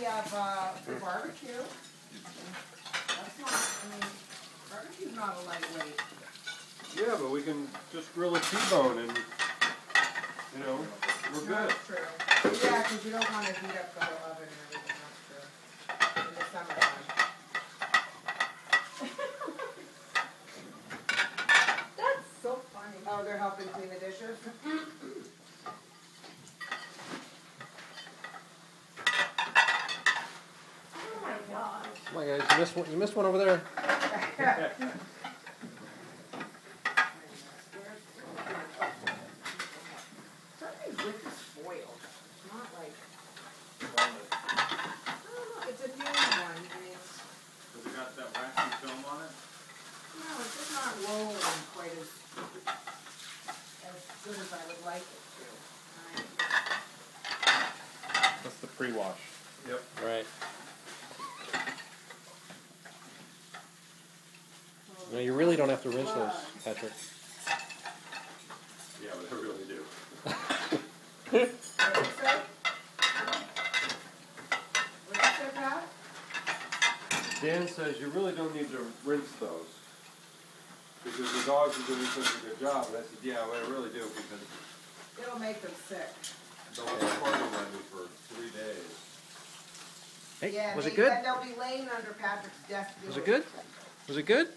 have the barbecue. That's not, I mean, barbecue's not a lightweight. Yeah, but we can just grill a T-bone and, you know, we're good. That's true. Yeah, because you don't want to heat up the whole oven and everything. That's true. In the summertime. That's so funny. Oh, they're helping clean the dishes? Oh my gosh. Come on, guys, you missed one over there. Something's with the foil. It's not like, I don't know, it's a new one. I mean, Has it got that waxy film on it? no, it's just not rolling quite as good as I would like it to. That's the pre-wash. Yep. Right. No, you really don't have to rinse those, Patrick. Yeah, but I really do. What did you say? What did you say, Pat? Dan says you really don't need to rinse those because the dogs are doing such a good job. And I said, yeah, well, I really do because It'll make them sick. they'll be farming on me for 3 days. Hey, Yeah, was it good? They'll be laying under Patrick's desk. Was it good? Was it good?